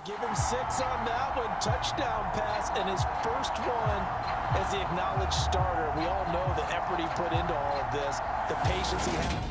Give him 6 on that one. Touchdown pass, and his first one as the acknowledged starter. We all know the effort he put into all of this, the patience he had.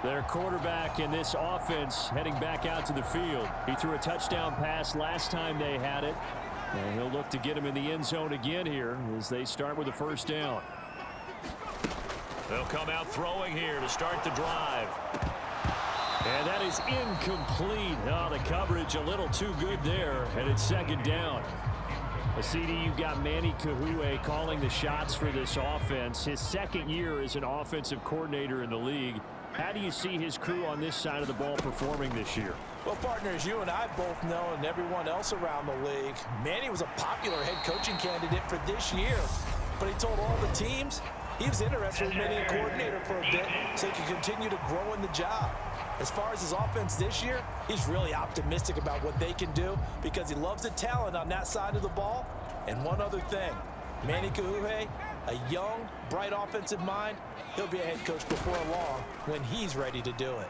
Their quarterback in this offense heading back out to the field. He threw a touchdown pass last time they had it. And he'll look to get him in the end zone again here as they start with a first down. They'll come out throwing here to start the drive. And that is incomplete. Oh, the coverage a little too good there, and it's second down. A CD, you've got Manny Kahue calling the shots for this offense. His second year as an offensive coordinator in the league. How do you see his crew on this side of the ball performing this year? Well, partners, you and I both know, and everyone else around the league, Manny was a popular head coaching candidate for this year. But he told all the teams he was interested in being a coordinator for a bit so he could continue to grow in the job. As far as his offense this year, he's really optimistic about what they can do because he loves the talent on that side of the ball. And one other thing, Manny Kahue, a young, bright offensive mind, he'll be a head coach before long when he's ready to do it.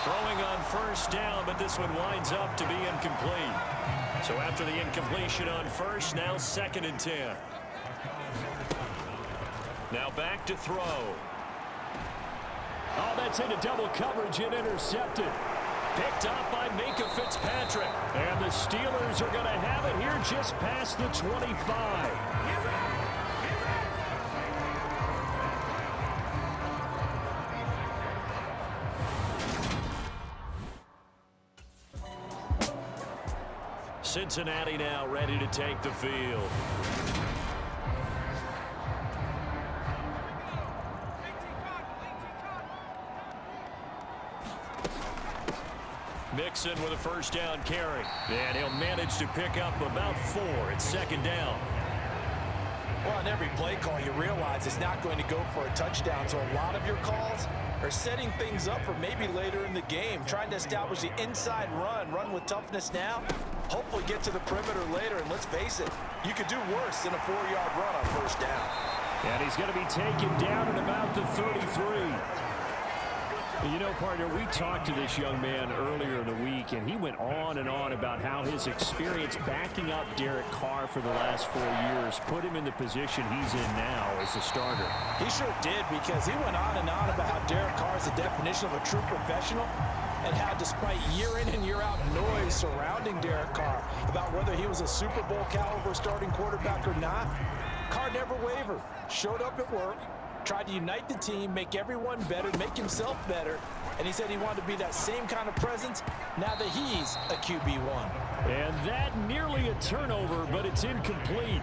Throwing on first down, but this one winds up to be incomplete. So after the incompletion on first, now 2nd and 10. Now back to throw. Oh, that's into double coverage and intercepted. Picked up by Minkah Fitzpatrick. And the Steelers are going to have it here just past the 25. Cincinnati now ready to take the field. Mixon with a first down carry. And he'll manage to pick up about 4. It's second down. Well, on every play call, you realize it's not going to go for a touchdown. So a lot of your calls are setting things up for maybe later in the game, trying to establish the inside run with toughness now, hopefully get to the perimeter later. And let's face it, you could do worse than a 4-yard run on first down. And he's going to be taken down at about the 33. You know, partner, we talked to this young man earlier in the week, and he went on and on about how his experience backing up Derek Carr for the last 4 years put him in the position he's in now as a starter. He sure did, because he went on and on about how Derek Carr is the definition of a true professional and how despite year in and year out noise surrounding Derek Carr about whether he was a Super Bowl caliber starting quarterback or not, Carr never wavered, showed up at work, tried to unite the team, make everyone better, make himself better, and he said he wanted to be that same kind of presence now that he's a QB1. And that nearly a turnover, but it's incomplete.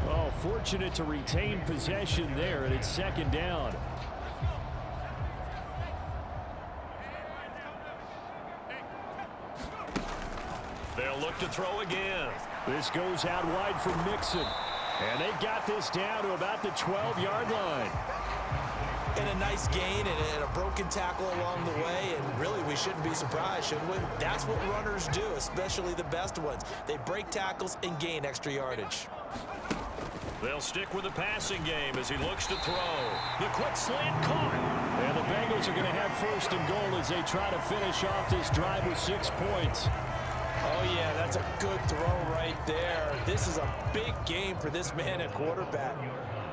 Oh, fortunate to retain possession there, and it's second down. They'll look to throw again. This goes out wide for Mixon. And they've got this down to about the 12-yard line. And a nice gain and a broken tackle along the way, and really we shouldn't be surprised, should we? That's what runners do, especially the best ones. They break tackles and gain extra yardage. They'll stick with the passing game as he looks to throw. The quick slant caught. And the Bengals are going to have first and goal as they try to finish off this drive with 6 points. Oh, yeah, that's a good throw right there. This is a big game for this man at quarterback.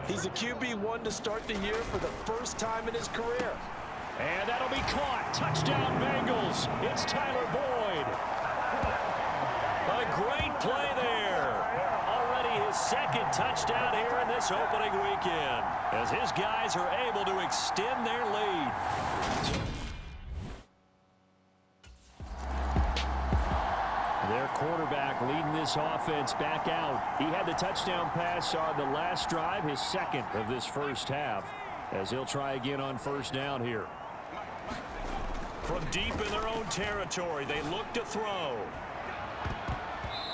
He's a QB1 to start the year for the first time in his career. And that'll be caught. Touchdown, Bengals. It's Tyler Boyd. A great play there. Already his second touchdown here in this opening weekend, as his guys are able to extend their lead. Their quarterback leading this offense back out. He had the touchdown pass on the last drive, his second of this first half, as he'll try again on first down here. From deep in their own territory, they look to throw.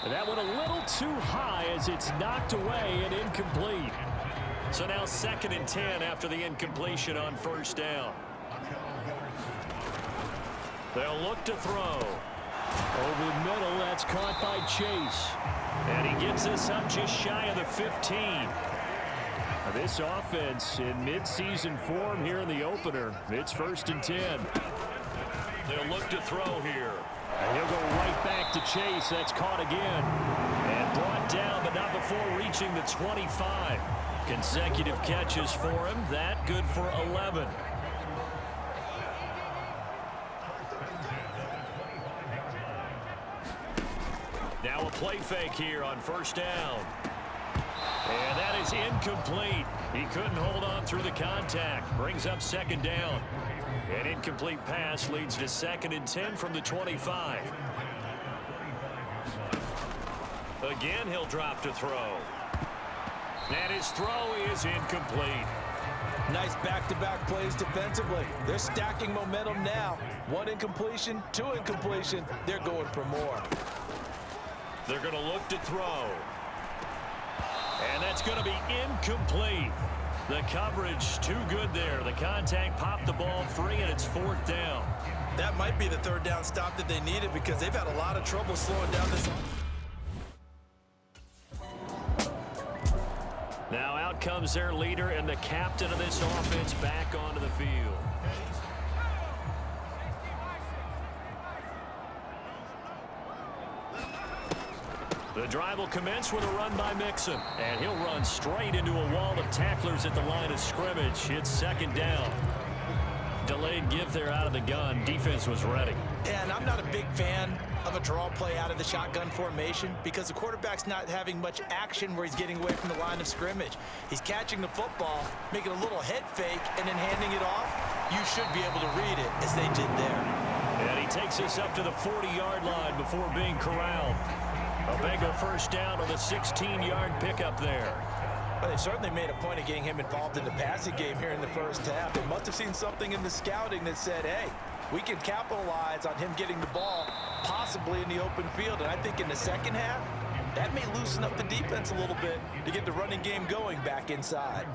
And that went a little too high as it's knocked away and incomplete. So now 2nd and 10 after the incompletion on first down. They'll look to throw. Over the middle, that's caught by Chase. And he gets this up just shy of the 15. Now this offense in midseason form here in the opener. It's 1st and 10. They'll look to throw here. And he'll go right back to Chase. That's caught again. And brought down, but not before reaching the 25. Consecutive catches for him. That good for 11. Now a play fake here on first down. And that is incomplete. He couldn't hold on through the contact. Brings up 2nd down. An incomplete pass leads to 2nd and 10 from the 25. Again, he'll drop to throw. And his throw is incomplete. Nice back-to-back plays defensively. They're stacking momentum now. 1 incompletion, 2 incompletion. They're going for more. They're going to look to throw. And that's going to be incomplete. The coverage too good there. The contact popped the ball free, and it's 4th down. That might be the 3rd down stop that they needed because they've had a lot of trouble slowing down this. Now out comes their leader and the captain of this offense back onto the field. The drive will commence with a run by Mixon. And he'll run straight into a wall of tacklers at the line of scrimmage. It's 2nd down. Delayed give there out of the gun. Defense was ready. And I'm not a big fan of a draw play out of the shotgun formation because the quarterback's not having much action where he's getting away from the line of scrimmage. He's catching the football, making a little head fake, and then handing it off. You should be able to read it as they did there. And he takes this up to the 40-yard line before being corralled. A Bengal first down on the 16-yard pickup there. Well, they certainly made a point of getting him involved in the passing game here in the first half. They must have seen something in the scouting that said, hey, we can capitalize on him getting the ball possibly in the open field. And I think in the second half, that may loosen up the defense a little bit to get the running game going back inside.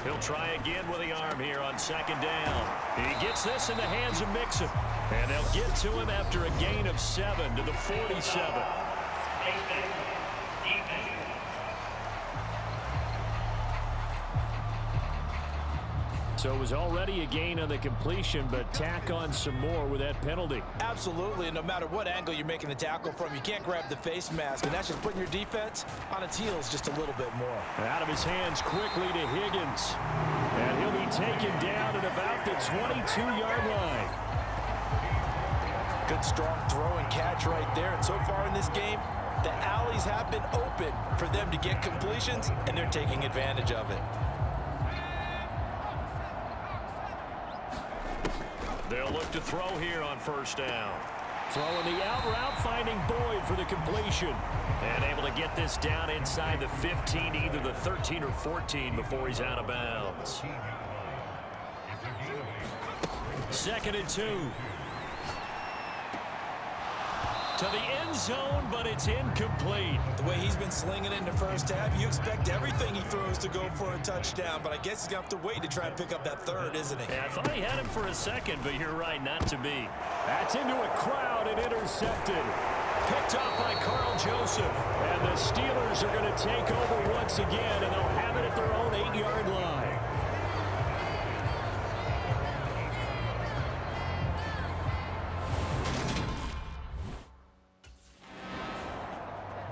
He'll try again with the arm here on 2nd down. He gets this in the hands of Mixon. And they'll get to him after a gain of 7 to the 47. So it was already a gain on the completion, but tack on some more with that penalty. Absolutely, and no matter what angle you're making the tackle from, you can't grab the face mask, and that's just putting your defense on its heels just a little bit more. Out of his hands quickly to Higgins. And he'll be taken down at about the 22-yard line. Good strong throw and catch right there, and so far in this game, the alleys have been open for them to get completions, and they're taking advantage of it. They'll look to throw here on first down. Throwing the out route, finding Boyd for the completion. And able to get this down inside the 15, either the 13 or 14 before he's out of bounds. 2nd and 2. To the end zone, but it's incomplete. The way he's been slinging it in the first half, you expect everything he throws to go for a touchdown, but I guess he's going to have to wait to try and pick up that 3rd, isn't he? Yeah, I thought he had him for a second, but you're right, not to be. That's into a crowd and intercepted. Picked off by Carl Joseph. And the Steelers are going to take over once again, and they'll have it at their own 8-yard line.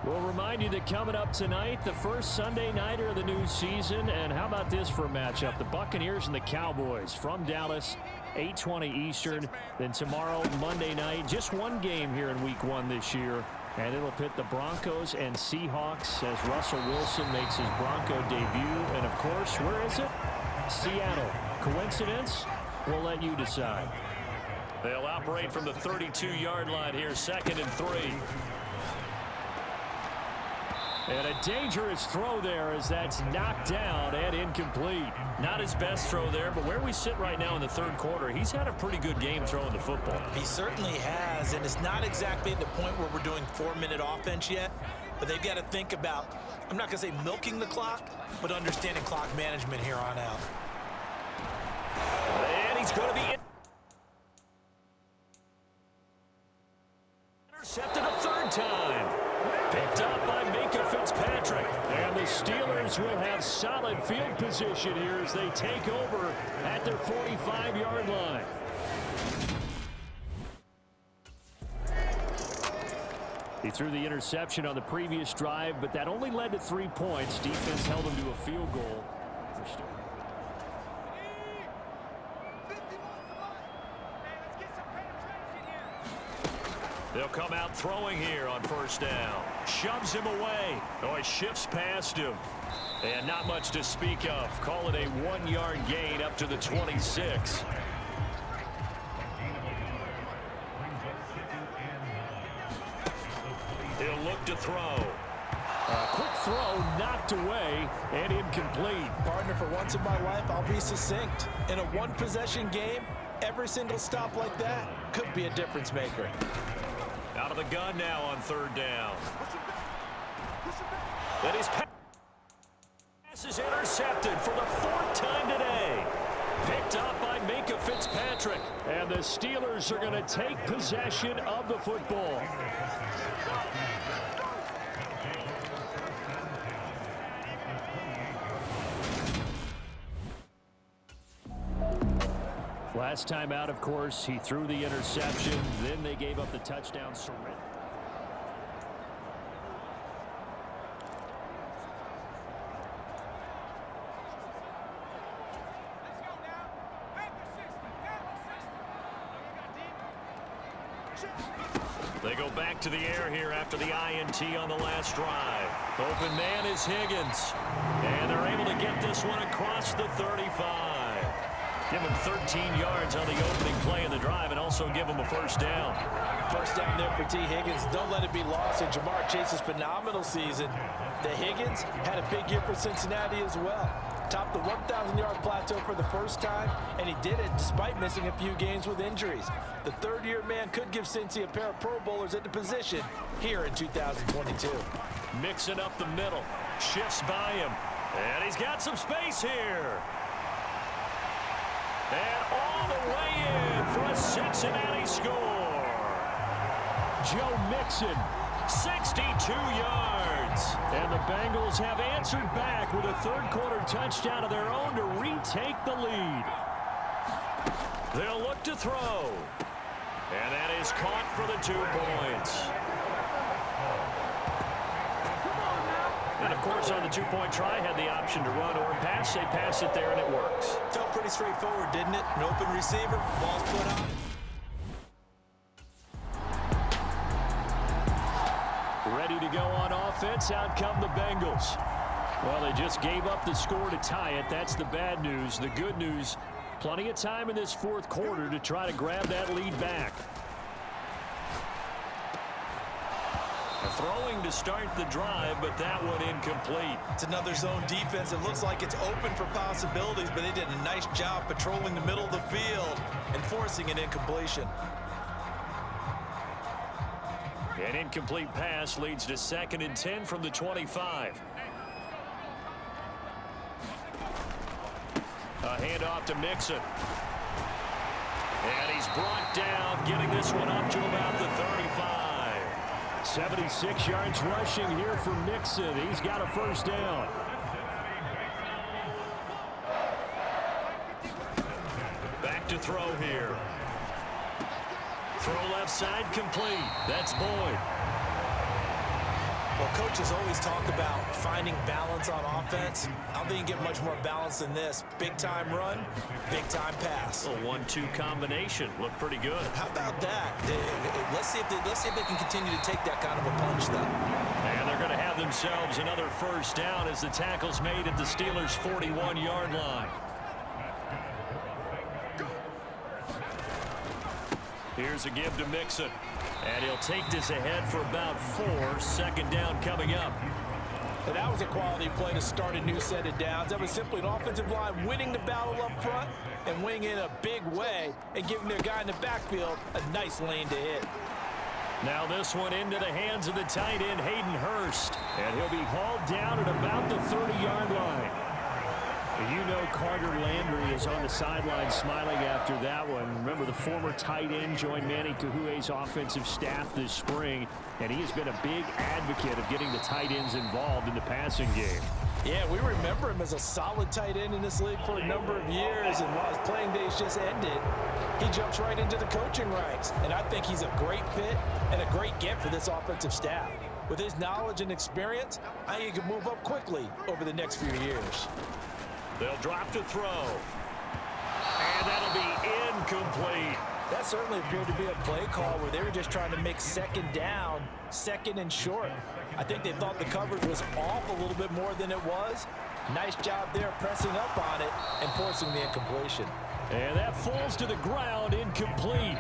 We'll remind you that coming up tonight, the first Sunday nighter of the new season. And how about this for a matchup? The Buccaneers and the Cowboys from Dallas, 8:20 Eastern. Then tomorrow, Monday night, just one game here in Week 1 this year. And it'll pit the Broncos and Seahawks as Russell Wilson makes his Bronco debut. And, of course, where is it? Seattle. Coincidence? We'll let you decide. They'll operate from the 32-yard line here, 2nd and 3. And a dangerous throw there as that's knocked down and incomplete. Not his best throw there, but where we sit right now in the 3rd quarter, he's had a pretty good game throwing the football. He certainly has, and it's not exactly at the point where we're doing 4-minute offense yet, but they've got to think about, I'm not going to say milking the clock, but understanding clock management here on out. And he's going to be intercepted a 3rd time. Picked up by Minka Fitzpatrick. And the Steelers will have solid field position here as they take over at their 45-yard line. He threw the interception on the previous drive, but that only led to 3 points. Defense held him to a field goal. They'll come out throwing here on 1st down. Shoves him away. Oh, he shifts past him. And not much to speak of. Call it a 1-yard gain up to the 26. He'll look to throw. A quick throw knocked away and incomplete. Partner, for once in my life, I'll be succinct. In a 1-possession game, every single stop like that could be a difference maker. Out of the gun now on 3rd down. That is pass is intercepted for the 4th time today. Picked up by Minka Fitzpatrick. And the Steelers are going to take possession of the football. Last time out, of course, he threw the interception. Then they gave up the touchdown surrender. They go back to the air here after the INT on the last drive. Open man is Higgins. And they're able to get this one across the 35. Give him 13 yards on the opening play of the drive and also give him a 1st down. 1st down there for T. Higgins. Don't let it be lost in Jamar Chase's phenomenal season. The Higgins had a big year for Cincinnati as well. Topped the 1,000-yard plateau for the first time, and he did it despite missing a few games with injuries. The 3rd-year man could give Cincy a pair of Pro Bowlers at the position here in 2022. Mixing up the middle. Shifts by him. And he's got some space here. And all the way in for a Cincinnati score. Joe Mixon, 62 yards. And the Bengals have answered back with a 3rd quarter touchdown of their own to retake the lead. They'll look to throw. And that is caught for the 2 points. And, of course, on the 2-point try, had the option to run or pass. They pass it there, and it works. Felt pretty straightforward, didn't it? An open receiver, ball's put on. Ready to go on offense. Out come the Bengals. Well, they just gave up the score to tie it. That's the bad news. The good news, plenty of time in this 4th quarter to try to grab that lead back. Throwing to start the drive, but that one incomplete. It's another zone defense. It looks like it's open for possibilities, but they did a nice job patrolling the middle of the field and forcing an incompletion. An incomplete pass leads to 2nd and 10 from the 25. A handoff to Mixon. And he's brought down, getting this one up to about the 35. 76 yards rushing here for Mixon. He's got a 1st down. Back to throw here. Throw left side complete. That's Boyd. Well, coaches always talk about finding balance on offense. I don't think you get much more balance than this. Big-time run, big-time pass. A 1-2 combination. Looked pretty good. How about that? Let's see if they can continue to take that kind of a punch, though. And they're going to have themselves another 1st down as the tackle's made at the Steelers' 41-yard line. Here's a give to Mixon. And he'll take this ahead for about 4. 2nd down coming up. And that was a quality play to start a new set of downs. That was simply an offensive line winning the battle up front and winning in a big way and giving their guy in the backfield a nice lane to hit. Now this one into the hands of the tight end, Hayden Hurst. And he'll be hauled down at about the 30-yard line. You know Carter Landry is on the sideline smiling after that one. Remember, the former tight end joined Manny Kahue's offensive staff this spring, and he has been a big advocate of getting the tight ends involved in the passing game. Yeah, we remember him as a solid tight end in this league for a number of years, and while his playing days just ended, he jumps right into the coaching ranks. And I think he's a great fit and a great get for this offensive staff. With his knowledge and experience, I think he can move up quickly over the next few years. They'll drop to throw. And that'll be incomplete. That certainly appeared to be a play call where they were just trying to make 2nd down, 2nd and short. I think they thought the coverage was off a little bit more than it was. Nice job there pressing up on it and forcing the incompletion. And that falls to the ground, incomplete.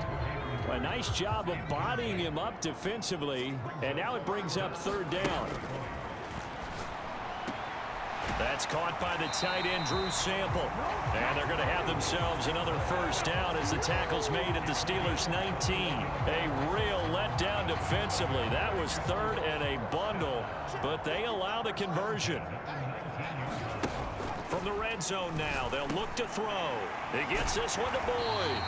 A nice job of bodying him up defensively. And now it brings up 3rd down. That's caught by the tight end, Drew Sample. And they're going to have themselves another 1st down as the tackle's made at the Steelers' 19. A real letdown defensively. That was 3rd and a bundle, but they allow the conversion. From the red zone now, they'll look to throw. He gets this one to Boyd.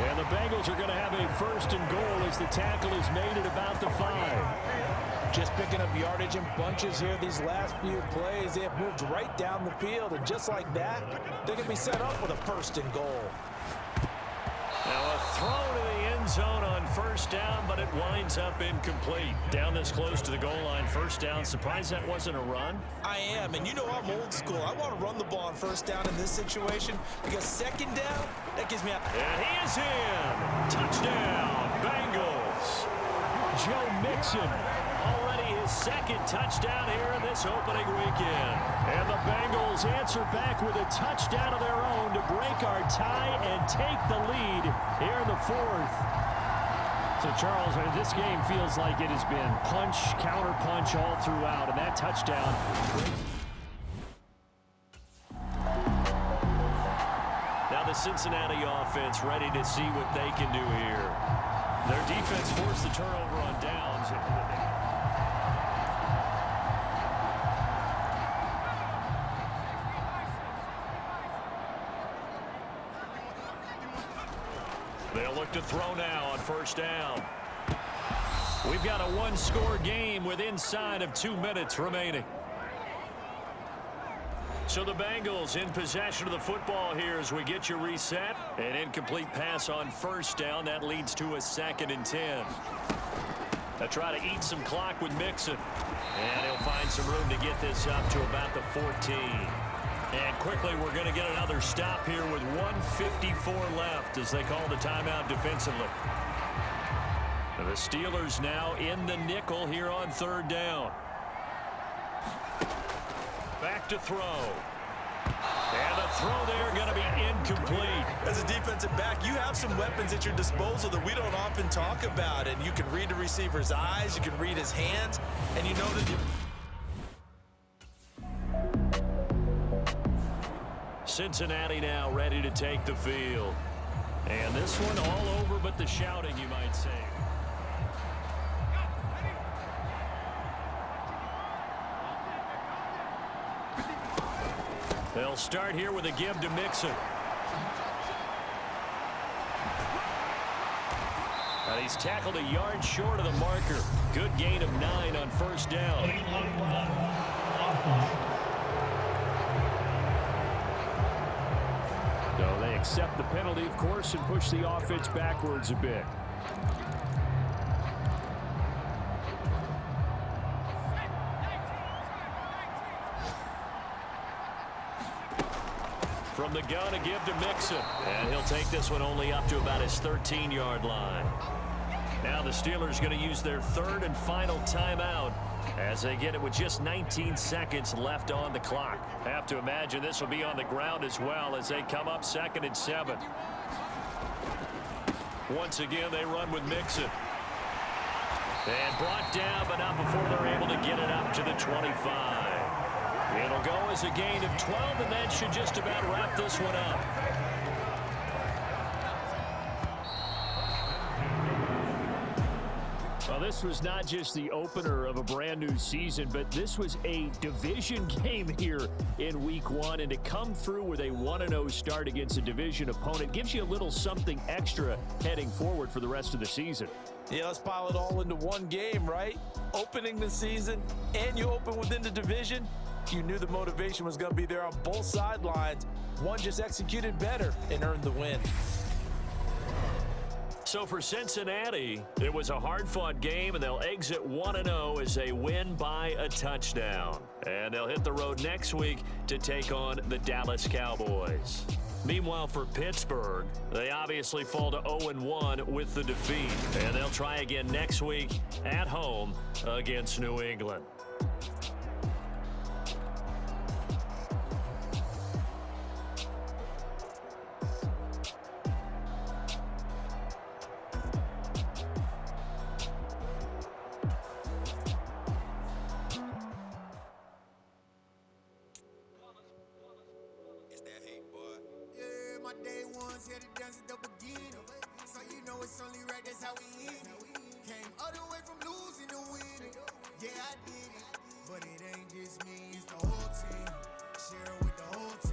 And the Bengals are going to have a 1st and goal as the tackle is made at about the 5. Just picking up yardage in bunches here these last few plays. They have moved right down the field, and just like that, they can be set up with a 1st and goal. Now a throw to the end zone on 1st down, but it winds up incomplete. Down this close to the goal line, 1st down. Surprised that wasn't a run? I am, and you know I'm old school. I want to run the ball on 1st down in this situation because 2nd down, that gives me a... And he is in. Touchdown, Bengals. Joe Mixon. Already his 2nd touchdown here in this opening weekend. And the Bengals answer back with a touchdown of their own to break our tie and take the lead here in the 4th. So, Charles, this game feels like it has been punch, counter punch all throughout, and that touchdown. Now the Cincinnati offense ready to see what they can do here. Their defense forced the turnover on downs. They'll look to throw now on 1st down. We've got a 1-score game with inside of 2 minutes remaining. So the Bengals in possession of the football here as we get you reset. An incomplete pass on 1st down. That leads to a 2nd and 10. They'll try to eat some clock with Mixon. And he'll find some room to get this up to about the 14. And quickly, we're going to get another stop here with 1:54 left as they call the timeout defensively. The Steelers now in the nickel here on 3rd down. Back to throw. And the throw there going to be incomplete. As a defensive back, you have some weapons at your disposal that we don't often talk about. And you can read the receiver's eyes, you can read his hands, and you know that... Cincinnati now ready to take the field. And this one all over but the shouting, you might say. They'll start here with a give to Mixon. And he's tackled a yard short of the marker. Good gain of 9 on 1st down. So they accept the penalty, of course, and push the offense backwards a bit. From the gun, a give to Mixon. And he'll take this one only up to about his 13-yard line. Now the Steelers going to use their 3rd and final timeout as they get it with just 19 seconds left on the clock. Have to imagine this will be on the ground as well as they come up 2nd and 7. Once again, they run with Mixon. And brought down, but not before they're able to get it up to the 25. It'll go as a gain of 12, and that should just about wrap this one up. Well, this was not just the opener of a brand new season, but this was a division game here in week 1. And to come through with a 1-0 start against a division opponent gives you a little something extra heading forward for the rest of the season. Yeah, let's pile it all into one game, right? Opening the season, and you open within the division. You knew the motivation was going to be there on both sidelines. One just executed better and earned the win. So for Cincinnati, it was a hard-fought game, and they'll exit 1-0 as they win by a touchdown. And they'll hit the road next week to take on the Dallas Cowboys. Meanwhile, for Pittsburgh, they obviously fall to 0-1 with the defeat. And they'll try again next week at home against New England. My day ones here to dance at the beginning. So you know it's only right, that's how we end it. Came all the way from losing to winning. Yeah, I did it. But it ain't just me, it's the whole team. Share it with the whole team.